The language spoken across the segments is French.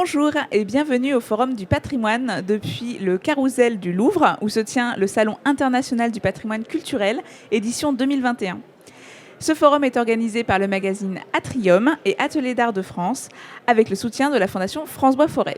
Bonjour et bienvenue au Forum du patrimoine depuis le Carrousel du Louvre où se tient le Salon international du patrimoine culturel, édition 2021. Ce forum est organisé par le magazine Atrium et Ateliers d'Art de France avec le soutien de la Fondation France-Bois Forêt.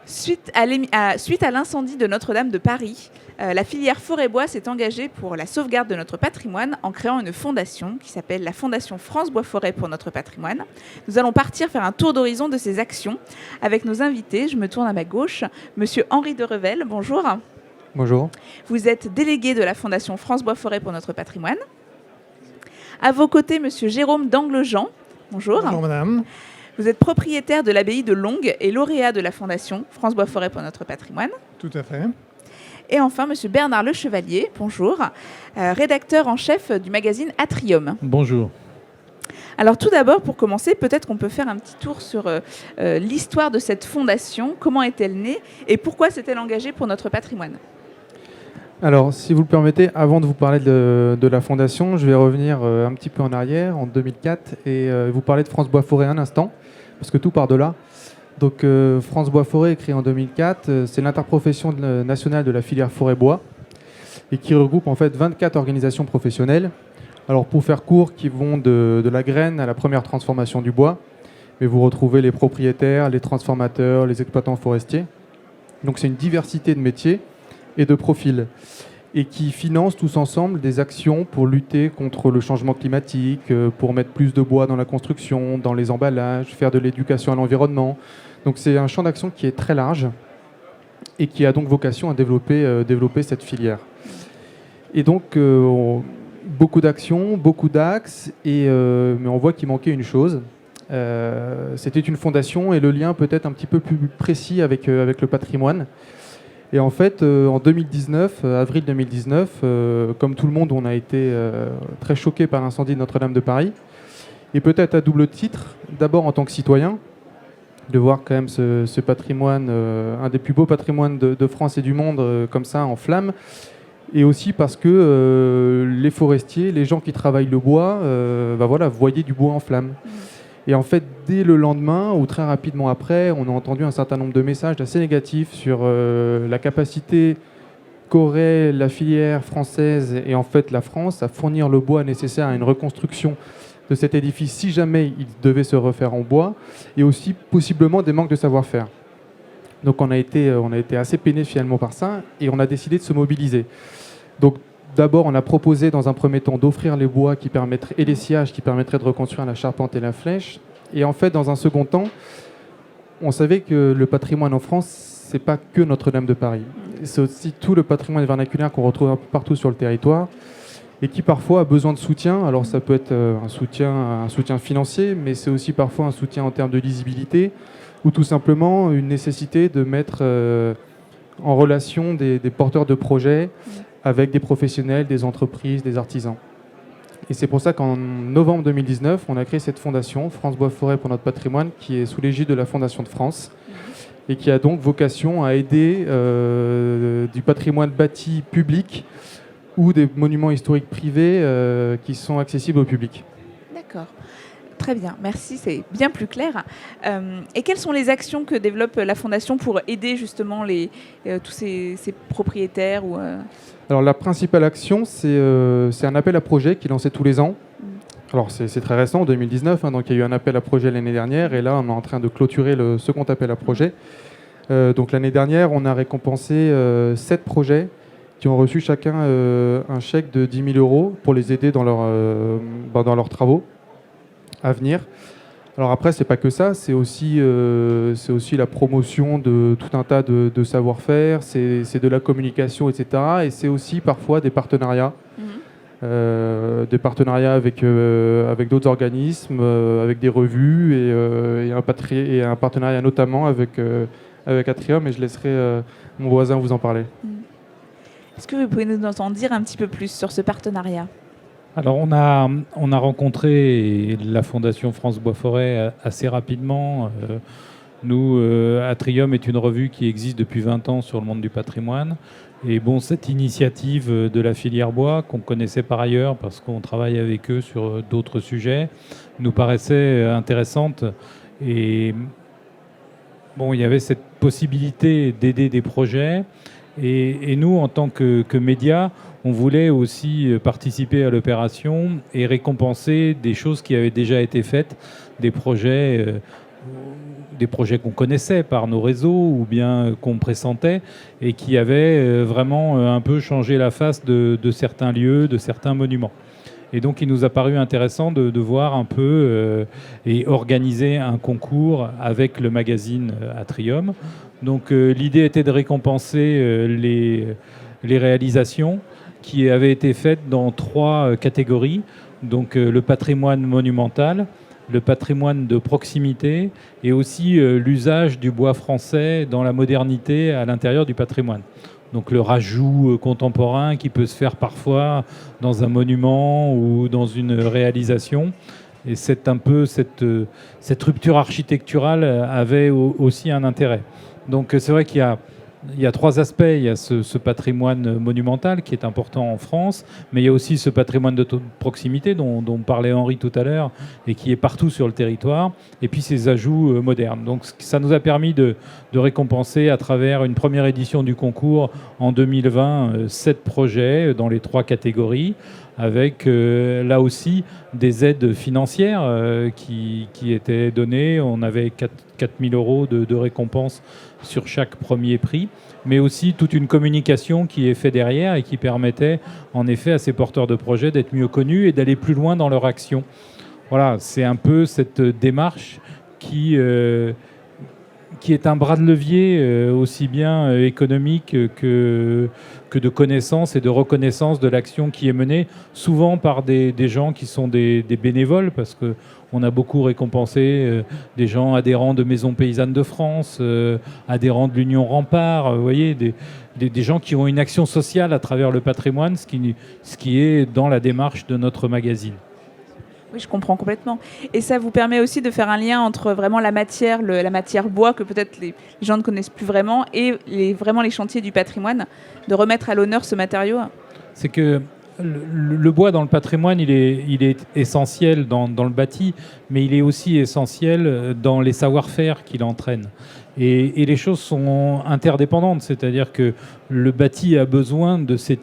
Suite à l'incendie de Notre-Dame de Paris, la filière Forêt-Bois s'est engagée pour la sauvegarde de notre patrimoine en créant une fondation qui s'appelle la Fondation France-Bois Forêt pour notre patrimoine. Nous allons partir faire un tour d'horizon de ces actions avec nos invités. Je me tourne à ma gauche. Monsieur Henri de Revel, bonjour. Bonjour. Vous êtes délégué de la Fondation France-Bois Forêt pour notre patrimoine. À vos côtés, monsieur Jérôme d'Anglejean, bonjour. Bonjour madame. Vous êtes propriétaire de l'abbaye de Longues et lauréat de la Fondation France-Bois Forêt pour notre patrimoine. Tout à fait. Et enfin, monsieur Bernard Le Chevalier, bonjour, rédacteur en chef du magazine Atrium. Bonjour. Alors tout d'abord, pour commencer, peut-être qu'on peut faire un petit tour sur l'histoire de cette fondation. Comment est-elle née et pourquoi s'est-elle engagée pour notre patrimoine ? Alors, si vous le permettez, avant de vous parler de la fondation, je vais revenir un petit peu en arrière, en 2004, et vous parler de France Bois Forêt un instant, parce que tout part de là. Donc, France Bois Forêt est créée en 2004, c'est l'interprofession nationale de la filière forêt-bois, et qui regroupe en fait 24 organisations professionnelles. Alors, pour faire court, qui vont de la graine à la première transformation du bois, mais vous retrouvez les propriétaires, les transformateurs, les exploitants forestiers. Donc, c'est une diversité de métiers et de profils, et qui financent tous ensemble des actions pour lutter contre le changement climatique, pour mettre plus de bois dans la construction, dans les emballages, faire de l'éducation à l'environnement. Donc c'est un champ d'action qui est très large et qui a donc vocation à développer cette filière. Et donc beaucoup d'actions, beaucoup d'axes, mais on voit qu'il manquait une chose. C'était une fondation et le lien peut-être un petit peu plus précis avec le patrimoine. Et en fait, en 2019, avril 2019, comme tout le monde, on a été très choqués par l'incendie de Notre-Dame de Paris. Et peut-être à double titre, d'abord en tant que citoyen, de voir quand même ce patrimoine, un des plus beaux patrimoines de France et du monde, comme ça, en flammes. Et aussi parce que les forestiers, les gens qui travaillent le bois, voyaient du bois en flammes. Et en fait, dès le lendemain, ou très rapidement après, on a entendu un certain nombre de messages assez négatifs sur la capacité qu'aurait la filière française et en fait la France à fournir le bois nécessaire à une reconstruction de cet édifice si jamais il devait se refaire en bois, et aussi possiblement des manques de savoir-faire. Donc on a été assez peinés finalement par ça, et on a décidé de se mobiliser. Donc d'abord, on a proposé dans un premier temps d'offrir les bois et les sciages qui permettraient de reconstruire la charpente et la flèche. Et en fait, dans un second temps, on savait que le patrimoine en France, c'est pas que Notre-Dame de Paris. C'est aussi tout le patrimoine vernaculaire qu'on retrouve un peu partout sur le territoire et qui parfois a besoin de soutien. Alors ça peut être un soutien financier, mais c'est aussi parfois un soutien en termes de lisibilité ou tout simplement une nécessité de mettre en relation des porteurs de projets avec des professionnels, des entreprises, des artisans. Et c'est pour ça qu'en novembre 2019, on a créé cette fondation, France Bois Forêt pour notre patrimoine, qui est sous l'égide de la Fondation de France, et qui a donc vocation à aider du patrimoine bâti public ou des monuments historiques privés qui sont accessibles au public. D'accord. Très bien, merci, c'est bien plus clair. Et quelles sont les actions que développe la Fondation pour aider justement tous ces propriétaires Alors la principale action, c'est un appel à projet qui est lancé tous les ans. Alors c'est très récent, en 2019, donc il y a eu un appel à projet l'année dernière, et là on est en train de clôturer le second appel à projet. Donc l'année dernière, on a récompensé 7 projets qui ont reçu chacun un chèque de 10 000 € pour les aider dans leurs travaux à venir. Alors après, c'est pas que ça, c'est aussi la promotion de tout un tas de savoir-faire, c'est de la communication, etc. Et c'est aussi parfois des partenariats, avec d'autres organismes, avec des revues et un partenariat notamment avec Atrium, et je laisserai mon voisin vous en parler. Est-ce que vous pouvez nous en dire un petit peu plus sur ce partenariat ? Alors on a rencontré la Fondation France Bois Forêt assez rapidement. Nous, Atrium est une revue qui existe depuis 20 ans sur le monde du patrimoine. Et bon, cette initiative de la filière bois, qu'on connaissait par ailleurs parce qu'on travaille avec eux sur d'autres sujets, nous paraissait intéressante Et bon, il y avait cette possibilité d'aider des projets. Et nous, en tant que médias, on voulait aussi participer à l'opération et récompenser des choses qui avaient déjà été faites, des projets qu'on connaissait par nos réseaux ou bien qu'on pressentait et qui avaient vraiment un peu changé la face de certains lieux, de certains monuments. Et donc, il nous a paru intéressant de voir un peu et organiser un concours avec le magazine Atrium. Donc, l'idée était de récompenser les réalisations qui avaient été faites dans 3 catégories. Donc, le patrimoine monumental, le patrimoine de proximité et aussi l'usage du bois français dans la modernité à l'intérieur du patrimoine. Donc le rajout contemporain qui peut se faire parfois dans un monument ou dans une réalisation. Et c'est un peu cette rupture architecturale avait aussi un intérêt. Donc c'est vrai qu'il y a 3 aspects. Il y a ce patrimoine monumental qui est important en France, mais il y a aussi ce patrimoine de proximité dont parlait Henri tout à l'heure et qui est partout sur le territoire, et puis ces ajouts modernes. Donc ça nous a permis de récompenser à travers une première édition du concours en 2020 7 projets dans les 3 catégories, avec là aussi des aides financières qui étaient données. On avait 4 000 euros de récompense sur chaque premier prix, mais aussi toute une communication qui est faite derrière et qui permettait en effet à ces porteurs de projets d'être mieux connus et d'aller plus loin dans leur action. Voilà, c'est un peu cette démarche qui est un bras de levier aussi bien économique que de connaissance et de reconnaissance de l'action qui est menée, souvent par des gens qui sont des bénévoles, parce qu'on a beaucoup récompensé des gens adhérents de Maisons Paysannes de France, adhérents de l'Union Rempart, vous voyez, des gens qui ont une action sociale à travers le patrimoine, ce qui est dans la démarche de notre magazine. Oui, je comprends complètement. Et ça vous permet aussi de faire un lien entre vraiment la matière bois, que peut-être les gens ne connaissent plus vraiment, et vraiment les chantiers du patrimoine, de remettre à l'honneur ce matériau. C'est que le bois dans le patrimoine, il est essentiel dans le bâti, mais il est aussi essentiel dans les savoir-faire qu'il entraîne. Et les choses sont interdépendantes, c'est-à-dire que le bâti a besoin de ces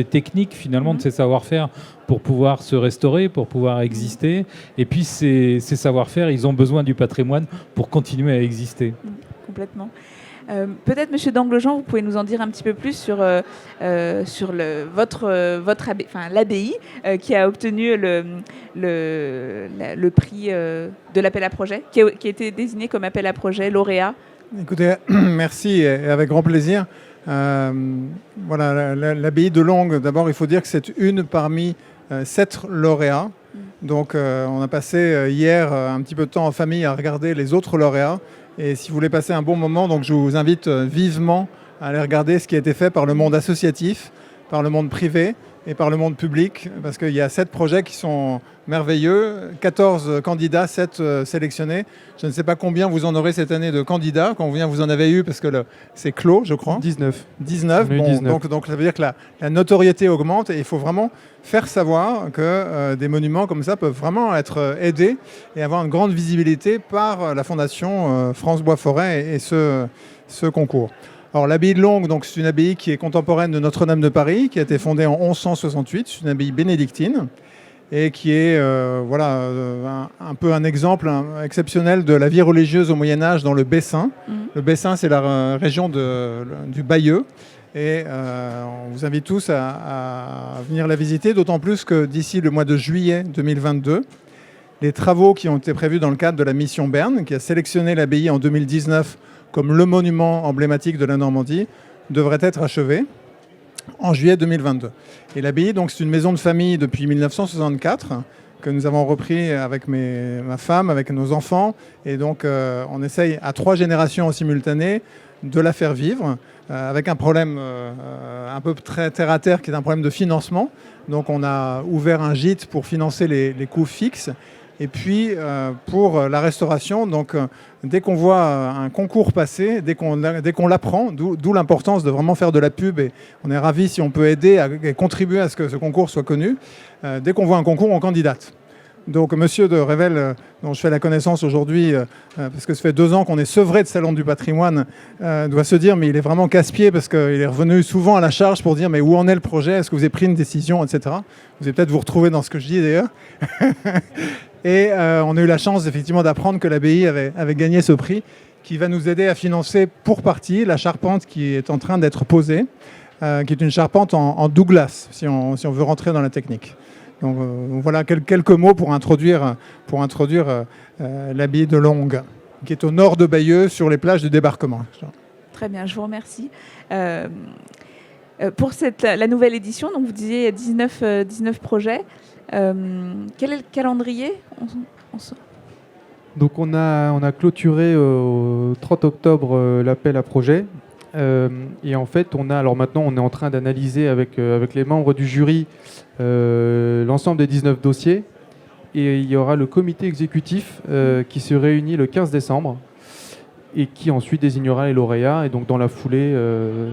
techniques, finalement, de ces savoir-faire pour pouvoir se restaurer, pour pouvoir exister. Et puis ces savoir-faire, ils ont besoin du patrimoine pour continuer à exister. Complètement. Peut-être, Monsieur Danglejean, vous pouvez nous en dire un petit peu plus sur l'abbaye qui a obtenu le prix de l'appel à projet, qui a été désigné comme appel à projet lauréat. Écoutez, merci, et avec grand plaisir. Voilà, l'abbaye de Longues, d'abord, il faut dire que c'est une parmi 7 lauréats. Donc, on a passé hier un petit peu de temps en famille à regarder les autres lauréats. Et si vous voulez passer un bon moment, donc je vous invite vivement à aller regarder ce qui a été fait par le monde associatif, par le monde privé et par le monde public, parce qu'il y a 7 projets qui sont merveilleux, 14 candidats, 7 sélectionnés. Je ne sais pas combien vous en aurez cette année de candidats, combien vous en avez eu, parce que c'est clos, je crois. 19. 19, bon, 19. Donc ça veut dire que la notoriété augmente, et il faut vraiment faire savoir que des monuments comme ça peuvent vraiment être aidés et avoir une grande visibilité par la Fondation France Bois Forêt et ce concours. Alors l'abbaye de Longues, donc, c'est une abbaye qui est contemporaine de Notre-Dame de Paris, qui a été fondée en 1168. C'est une abbaye bénédictine et qui est un peu un exemple exceptionnel de la vie religieuse au Moyen-Âge dans le Bessin. Le Bessin, c'est la région du Bayeux. Et on vous invite tous à venir la visiter, d'autant plus que d'ici le mois de juillet 2022, les travaux qui ont été prévus dans le cadre de la mission Berne, qui a sélectionné l'abbaye en 2019 comme le monument emblématique de la Normandie, devrait être achevé en juillet 2022. Et l'abbaye, donc, c'est une maison de famille depuis 1964 que nous avons repris avec ma femme, avec nos enfants. Et donc, on essaye à 3 générations en simultané de la faire vivre, avec un problème un peu très terre à terre, qui est un problème de financement. Donc, on a ouvert un gîte pour financer les coûts fixes. Et puis, pour la restauration, donc, dès qu'on voit un concours passer, dès qu'on l'apprend, d'où l'importance de vraiment faire de la pub, et on est ravis si on peut aider et contribuer à ce que ce concours soit connu, dès qu'on voit un concours, on candidate. Donc monsieur de Revel, dont je fais la connaissance aujourd'hui, parce que ça fait 2 ans qu'on est sevré de Salon du patrimoine, doit se dire mais il est vraiment casse-pied parce qu'il est revenu souvent à la charge pour dire mais où en est le projet, est-ce que vous avez pris une décision, etc. Vous allez peut-être vous retrouver dans ce que je dis d'ailleurs. Et on a eu la chance effectivement d'apprendre que l'abbaye avait gagné ce prix qui va nous aider à financer pour partie la charpente qui est en train d'être posée, qui est une charpente en Douglas, si on veut rentrer dans la technique. Donc voilà quelques mots pour introduire l'abbaye de Longues, qui est au nord de Bayeux, sur les plages du débarquement. Très bien, je vous remercie. Pour la nouvelle édition, donc vous disiez 19 projets. Quel est le calendrier ? Donc on a clôturé au 30 octobre l'appel à projet. Et en fait, alors maintenant, on est en train d'analyser avec les membres du jury l'ensemble des 19 dossiers. Et il y aura le comité exécutif qui se réunit le 15 décembre et qui ensuite désignera les lauréats. Et donc dans la foulée,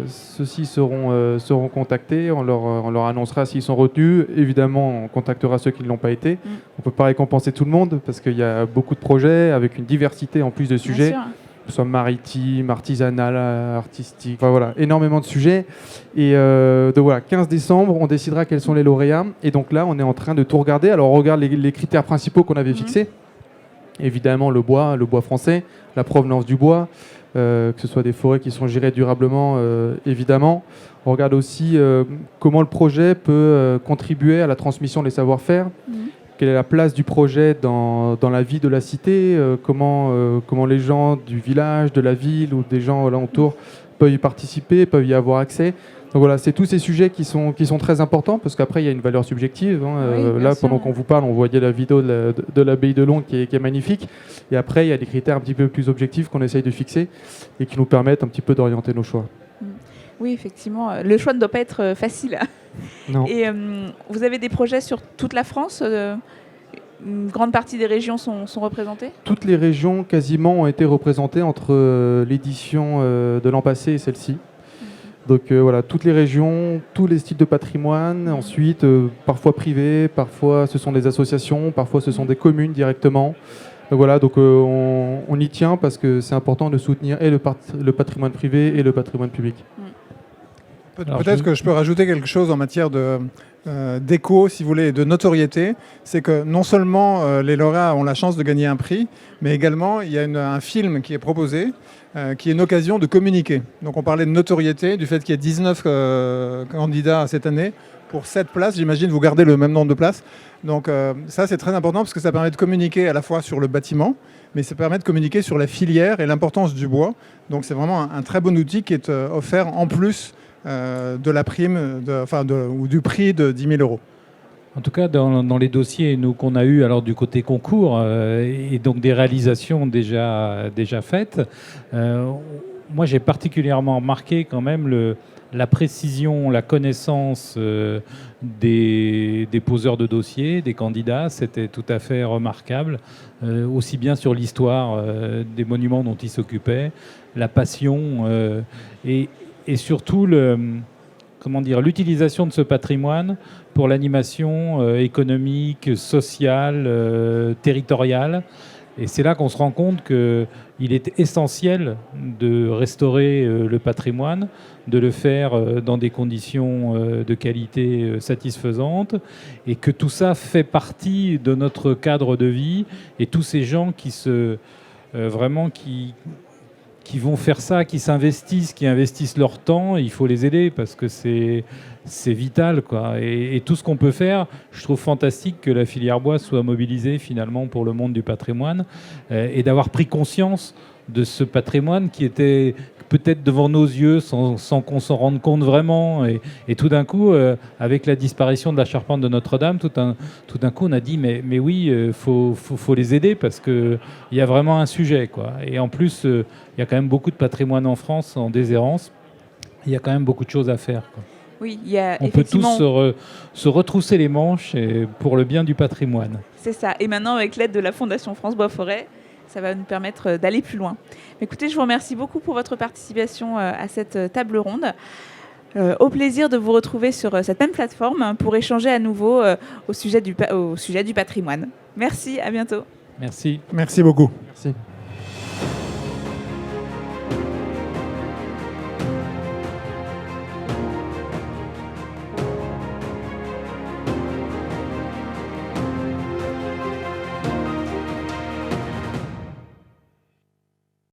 ceux-ci seront contactés. On leur annoncera s'ils sont retenus. Évidemment, on contactera ceux qui ne l'ont pas été. On ne peut pas récompenser tout le monde parce qu'il y a beaucoup de projets avec une diversité en plus de sujets. Que ce soit maritime, artisanal, artistique, enfin voilà, énormément de sujets. Et donc voilà, 15 décembre, on décidera quels sont les lauréats. Et donc là, on est en train de tout regarder. Alors on regarde les critères principaux qu'on avait fixés. Évidemment, le bois français, la provenance du bois, que ce soit des forêts qui sont gérées durablement, évidemment. On regarde aussi comment le projet peut contribuer à la transmission des savoir-faire. Quelle est la place du projet dans la vie de la cité, comment les gens du village, de la ville ou des gens alentours peuvent y participer, peuvent y avoir accès. Donc voilà, c'est tous ces sujets qui sont très importants parce qu'après il y a une valeur subjective. Là, pendant qu'on vous parle, on voyait la vidéo de l'abbaye de Longues qui est magnifique. Et après, il y a des critères un petit peu plus objectifs qu'on essaye de fixer et qui nous permettent un petit peu d'orienter nos choix. Oui, effectivement, le choix ne doit pas être facile. Non. Et vous avez des projets sur toute la France une grande partie des régions sont représentées ? Toutes les régions quasiment ont été représentées entre l'édition de l'an passé et celle-ci. Donc voilà, toutes les régions, tous les styles de patrimoine. Ensuite, parfois privés, parfois ce sont des associations, parfois ce sont des communes directement. Donc voilà, on y tient parce que c'est important de soutenir et le patrimoine privé et le patrimoine public. Peut-être que je peux rajouter quelque chose en matière d'écho, si vous voulez, de notoriété. C'est que non seulement les lauréats ont la chance de gagner un prix, mais également il y a un film qui est proposé, qui est une occasion de communiquer. Donc on parlait de notoriété, du fait qu'il y ait 19 candidats cette année pour 7 places. J'imagine vous gardez le même nombre de places. Donc ça c'est très important parce que ça permet de communiquer à la fois sur le bâtiment, mais ça permet de communiquer sur la filière et l'importance du bois. Donc c'est vraiment un très bon outil qui est offert en plus de la prime, ou du prix de 10 000 €. En tout cas, dans les dossiers qu'on a eus alors, du côté concours et donc des réalisations déjà faites, moi j'ai particulièrement remarqué quand même la précision, la connaissance des poseurs de dossiers, des candidats. C'était tout à fait remarquable, aussi bien sur l'histoire des monuments dont ils s'occupaient, la passion et surtout l'utilisation de ce patrimoine pour l'animation économique, sociale, territoriale. Et c'est là qu'on se rend compte qu'il est essentiel de restaurer le patrimoine, de le faire dans des conditions de qualité satisfaisantes, et que tout ça fait partie de notre cadre de vie. Et tous ces gens qui vont faire ça, qui s'investissent, qui investissent leur temps, il faut les aider parce que c'est vital, quoi. Et tout ce qu'on peut faire, je trouve fantastique que la filière bois soit mobilisée finalement pour le monde du patrimoine et d'avoir pris conscience de ce patrimoine qui était peut-être devant nos yeux sans qu'on s'en rende compte vraiment. Et tout d'un coup, avec la disparition de la charpente de Notre-Dame, tout d'un coup, on a dit mais oui, faut les aider parce qu'il y a vraiment un sujet, quoi. Et en plus, il y a quand même beaucoup de patrimoine en France en déshérence. Il y a quand même beaucoup de choses à faire, quoi. Oui, il y a on peut tous se retrousser les manches pour le bien du patrimoine. C'est ça. Et maintenant, avec l'aide de la Fondation France Bois Forêt, ça va nous permettre d'aller plus loin. Écoutez, je vous remercie beaucoup pour votre participation à cette table ronde. Au plaisir de vous retrouver sur cette même plateforme pour échanger à nouveau au sujet du patrimoine. Merci, à bientôt. Merci. Merci beaucoup. Merci.